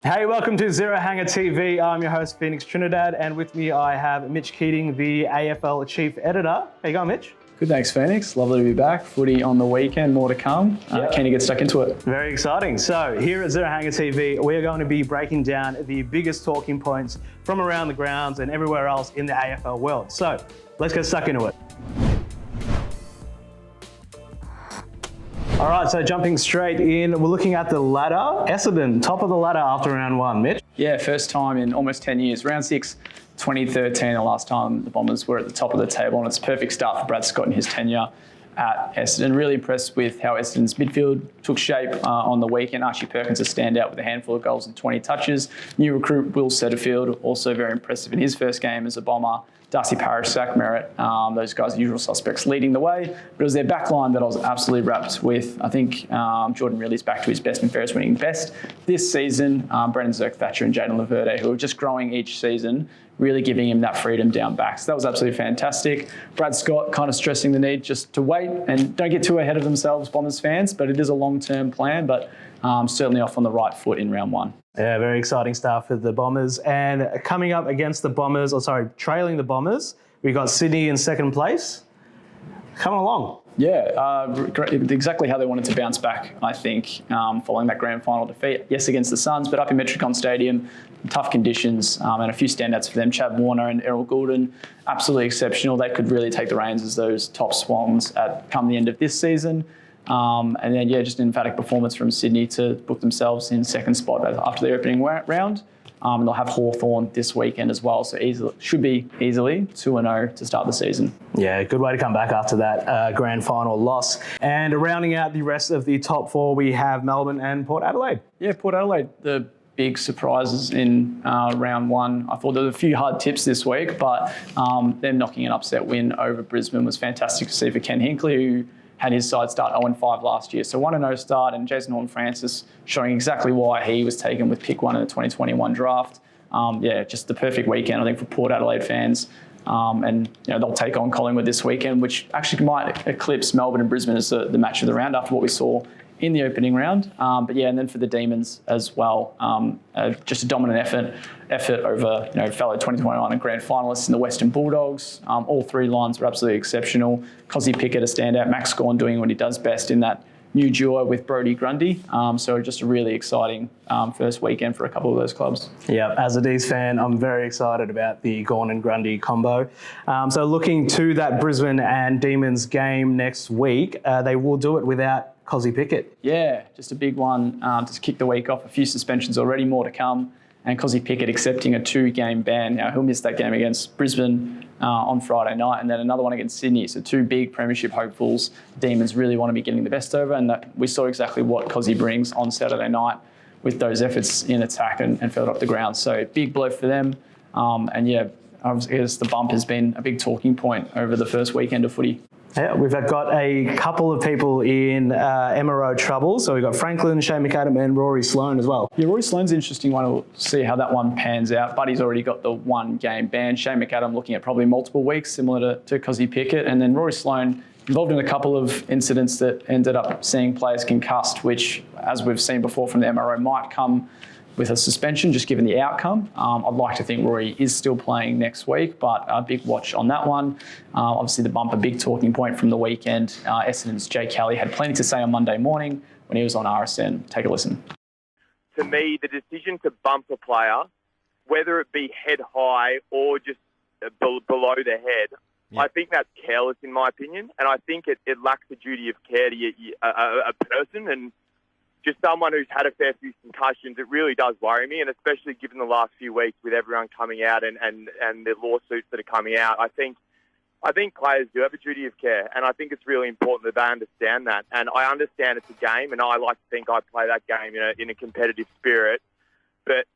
Hey, welcome to Zero Hanger TV. I'm your host, Phoenix Trinidad, and with me I have Mitch Keating, the AFL Chief Editor. How you going, Mitch? Good, thanks, Phoenix. Lovely to be back. Footy on the weekend, more to come. Keen to get stuck into it. Very exciting. So here at Zero Hanger TV, we are going to be breaking down the biggest talking points from around the grounds and everywhere else in the AFL world. So let's get stuck into it. All right, so jumping straight in, we're looking at the ladder. Essendon, top of the ladder after round one. Mitch? Yeah, first time in almost 10 years. Round 6, 2013, the last time the Bombers were at the top of the table, and it's a perfect start for Brad Scott in his tenure at Essendon. Really impressed with how Essendon's midfield took shape on the weekend. Archie Perkins a standout with a handful of goals and 20 touches. New recruit Will Setterfield, also very impressive in his first game as a Bomber. Darcy Parish, Zach Merritt, those guys, the usual suspects, leading the way. But it was their back line that I was absolutely wrapped with. I think Jordan Riley's back to his best and fairest winning best this season. Brendan Zerk-Thatcher and Jaden Laverde, who are just growing each season, really giving him that freedom down back. So that was absolutely fantastic. Brad Scott kind of stressing the need just to wait and don't get too ahead of themselves, Bombers fans, but it is a long-term plan, but certainly off on the right foot in round one. Yeah, very exciting stuff for the Bombers. And coming up against the Bombers, trailing the Bombers, we got Sydney in second place. Coming along. Yeah, exactly how they wanted to bounce back, I think, following that grand final defeat. Yes, against the Suns, but up in Metricon Stadium, tough conditions, and a few standouts for them. Chad Warner and Errol Goulden, absolutely exceptional. They could really take the reins as those top swans come the end of this season. And then, just an emphatic performance from Sydney to book themselves in second spot after the opening round. And they'll have Hawthorn this weekend as well, so should be easily 2-0 to start the season. Yeah, good way to come back after that grand final loss. And rounding out the rest of the top four, we have Melbourne and Port Adelaide. Yeah, Port Adelaide, the big surprises in round one. I thought there were a few hard tips this week, but them knocking an upset win over Brisbane was fantastic to see for Ken Hinkley, who had his side start 0-5 last year. So 1-0 start, and Jason Horne-Francis showing exactly why he was taken with pick one in the 2021 draft. Just the perfect weekend, I think, for Port Adelaide fans. And they'll take on Collingwood this weekend, which actually might eclipse Melbourne and Brisbane as the match of the round after what we saw in the opening round. And then for the Demons as well, just a dominant effort over fellow 2021 and grand finalists in the Western Bulldogs. All three lines were absolutely exceptional. Cozzy Pickett a standout, Max Gawn doing what he does best in that new duo with Brodie Grundy. So just a really exciting first weekend for a couple of those clubs. Yeah, as a D's fan, I'm very excited about the Gawn and Grundy combo. So looking to that Brisbane and Demons game next week, they will do it without Cozzy Pickett. Yeah, just a big one to kick the week off. A few suspensions already, more to come. And Cozzy Pickett accepting a 2-game ban. Now, he'll miss that game against Brisbane on Friday night and then another one against Sydney. So two big premiership hopefuls. Demons really want to be getting the best over, and that we saw exactly what Cozzy brings on Saturday night with those efforts in attack and further up the ground. So big blow for them. I guess the bump has been a big talking point over the first weekend of footy. Yeah, we've got a couple of people in MRO trouble. So we've got Franklin, Shane McAdam and Rory Sloane as well. Yeah, Rory Sloane's an interesting one. We'll see how that one pans out. Buddy's already got the 1-game ban. Shane McAdam looking at probably multiple weeks, similar to Cozzy Pickett. And then Rory Sloane involved in a couple of incidents that ended up seeing players concussed, which, as we've seen before from the MRO, might come with a suspension, just given the outcome. I'd like to think Rory is still playing next week, but a big watch on that one. Obviously, the bump, a big talking point from the weekend. Essendon's Jay Kelly had plenty to say on Monday morning when he was on RSN. Take a listen. To me, the decision to bump a player, whether it be head high or just below the head, I think that's careless in my opinion, and I think it lacks a duty of care to a person, and just someone who's had a fair few concussions. It really does worry me, and especially given the last few weeks with everyone coming out and the lawsuits that are coming out, I think players do have a duty of care, and I think it's really important that they understand that. And I understand it's a game, and I like to think I play that game in a competitive spirit. But,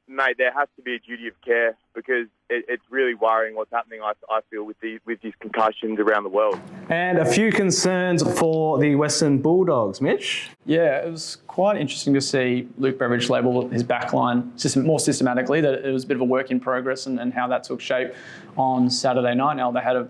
mate, there has to be a duty of care because it's really worrying what's happening, I feel, with these concussions around the world. And a few concerns for the Western Bulldogs, Mitch. Yeah, it was quite interesting to see Luke Beveridge label his backline more systematically, that it was a bit of a work in progress, and how that took shape on Saturday night. Now, they had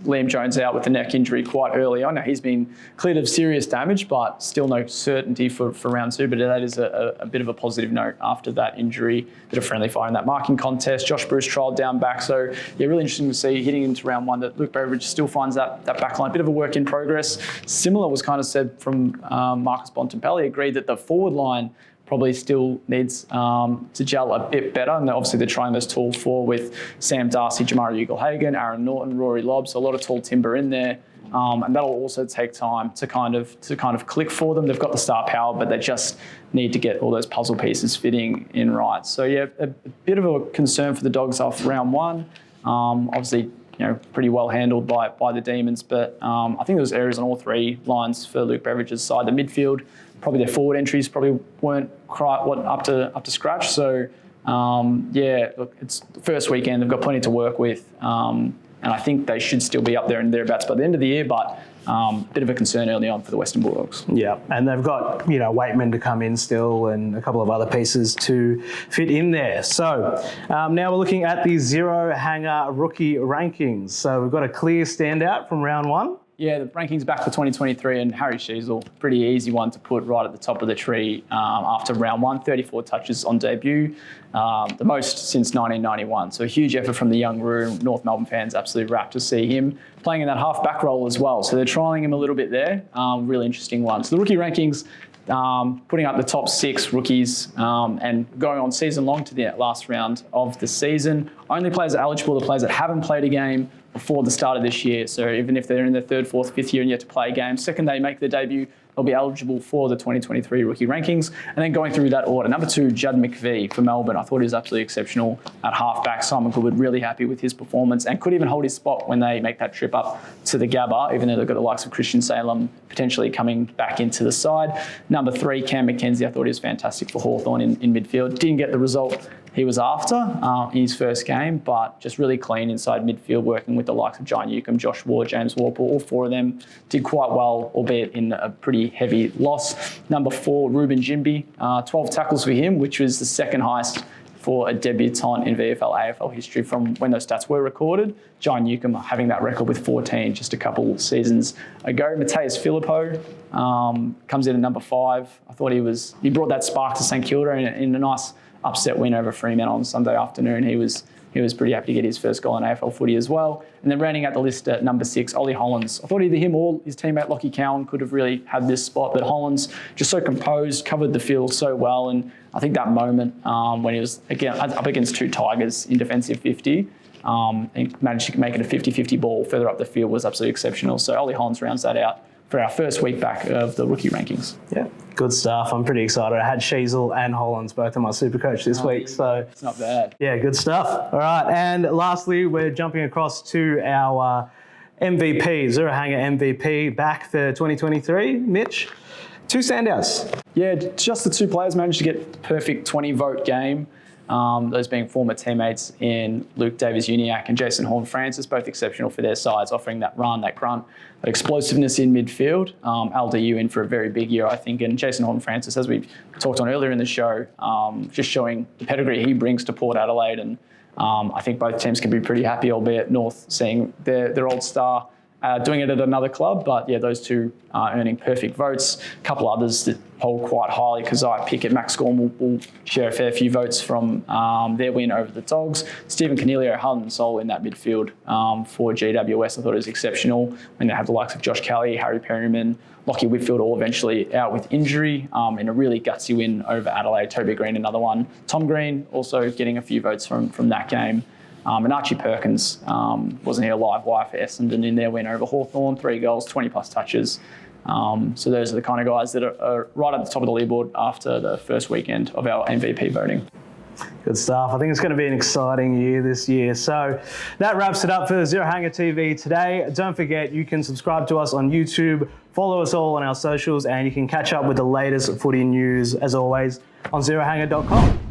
Liam Jones out with a neck injury quite early on. Now, he's been cleared of serious damage, but still no certainty for round 2. But that is a bit of a positive note after that injury. Bit of friendly fire in that marking contest. Josh Bruce trialled down back. So, yeah, really interesting to see hitting into round 1 that Luke Beveridge still finds that backline. Bit of a work in progress. Similar was kind of said from Marcus Bontempelli. Agreed that the forward line probably still needs to gel a bit better. And obviously they're trying this tall four with Sam Darcy, Jamari Ugle-Hagan, Aaron Norton, Rory Lobb. So a lot of tall timber in there. And that'll also take time to kind of click for them. They've got the star power, but they just need to get all those puzzle pieces fitting in right. So yeah, a bit of a concern for the Dogs after round 1. Obviously, pretty well handled by the Demons, but I think there was areas on all 3 lines for Luke Beveridge's side. The midfield, probably their forward entries probably weren't quite up to scratch. So look, it's the first weekend. They've got plenty to work with, and I think they should still be up there and thereabouts by the end of the year. But bit of a concern early on for the Western Bulldogs. Yeah, and they've got Waitman to come in still, and a couple of other pieces to fit in there. So now we're looking at the Zero Hanger rookie rankings. So we've got a clear standout from round 1. Yeah, the rankings back for 2023, and Harry Sheasel, pretty easy one to put right at the top of the tree after round 1, 34 touches on debut, the most since 1991. So a huge effort from the young Roo. North Melbourne fans absolutely rapt to see him playing in that half-back role as well. So they're trialling him a little bit there. Really interesting one. So the rookie rankings, putting up the top 6 rookies and going on season long to the last round of the season. Only players are eligible, the players that haven't played a game before the start of this year. So even if they're in their 3rd, 4th, 5th year and yet to play a game, second they make their debut, they'll be eligible for the 2023 rookie rankings. And then going through that order, number 2, Judd McVie for Melbourne. I thought he was absolutely exceptional at halfback. Simon Goodwood really happy with his performance and could even hold his spot when they make that trip up to the Gabba, even though they've got the likes of Christian Salem potentially coming back into the side. Number 3, Cam McKenzie. I thought he was fantastic for Hawthorn in midfield. Didn't get the result he was after in his first game, but just really clean inside midfield, working with the likes of John Newcombe, Josh Ward, James Warple. All 4 of them did quite well, albeit in a pretty heavy loss. Number 4, Ruben Jimby, 12 tackles for him, which was the 2nd highest for a debutant in VFL AFL history from when those stats were recorded. John Newcombe having that record with 14 just a couple seasons ago. Mateus Filippo comes in at number 5. I thought he brought that spark to St Kilda in a nice upset win over Fremantle on Sunday afternoon. He was pretty happy to get his first goal in AFL footy as well. And then rounding out the list at number 6, Ollie Hollands. I thought either him or his teammate Lockie Cowan could have really had this spot, but Hollands just so composed, covered the field so well. And I think that moment when he was again up against 2 Tigers in defensive 50, and managed to make it a 50-50 ball further up the field was absolutely exceptional. So Ollie Hollands rounds that out for our first week back of the rookie rankings. Yeah, good stuff. I'm pretty excited. I had Sheasel and Hollands both in my super coach this week. So it's not bad. Yeah, good stuff. All right. And lastly, we're jumping across to our MVP, Zero Hanger MVP back for 2023. Mitch, 2 standouts. Yeah, just the 2 players managed to get the perfect 20-vote game. Those being former teammates in Luke Davies-Uniacke and Jason Horne-Francis, both exceptional for their sides, offering that run, that grunt, that explosiveness in midfield. LDU in for a very big year, I think, and Jason Horne-Francis, as we talked on earlier in the show, just showing the pedigree he brings to Port Adelaide, and I think both teams can be pretty happy, albeit North seeing their old star doing it at another club. But yeah, those 2 earning perfect votes. A couple others that hold quite highly. Keziah Pickett, Max Gorm will share a fair few votes from their win over the Dogs. Stephen Cornelio, heart and soul in that midfield for GWS. I thought it was exceptional when they have the likes of Josh Kelly, Harry Perryman, Lockie Whitfield all eventually out with injury in a really gutsy win over Adelaide. Toby Green, another one. Tom Green also getting a few votes from that game. And Archie Perkins wasn't here live wire for Essendon in their win over Hawthorn. 3 goals, 20-plus touches. So those are the kind of guys that are right at the top of the leaderboard after the first weekend of our MVP voting. Good stuff. I think it's going to be an exciting year this year. So that wraps it up for Zero Hanger TV today. Don't forget, you can subscribe to us on YouTube, follow us all on our socials, and you can catch up with the latest footy news, as always, on zerohanger.com.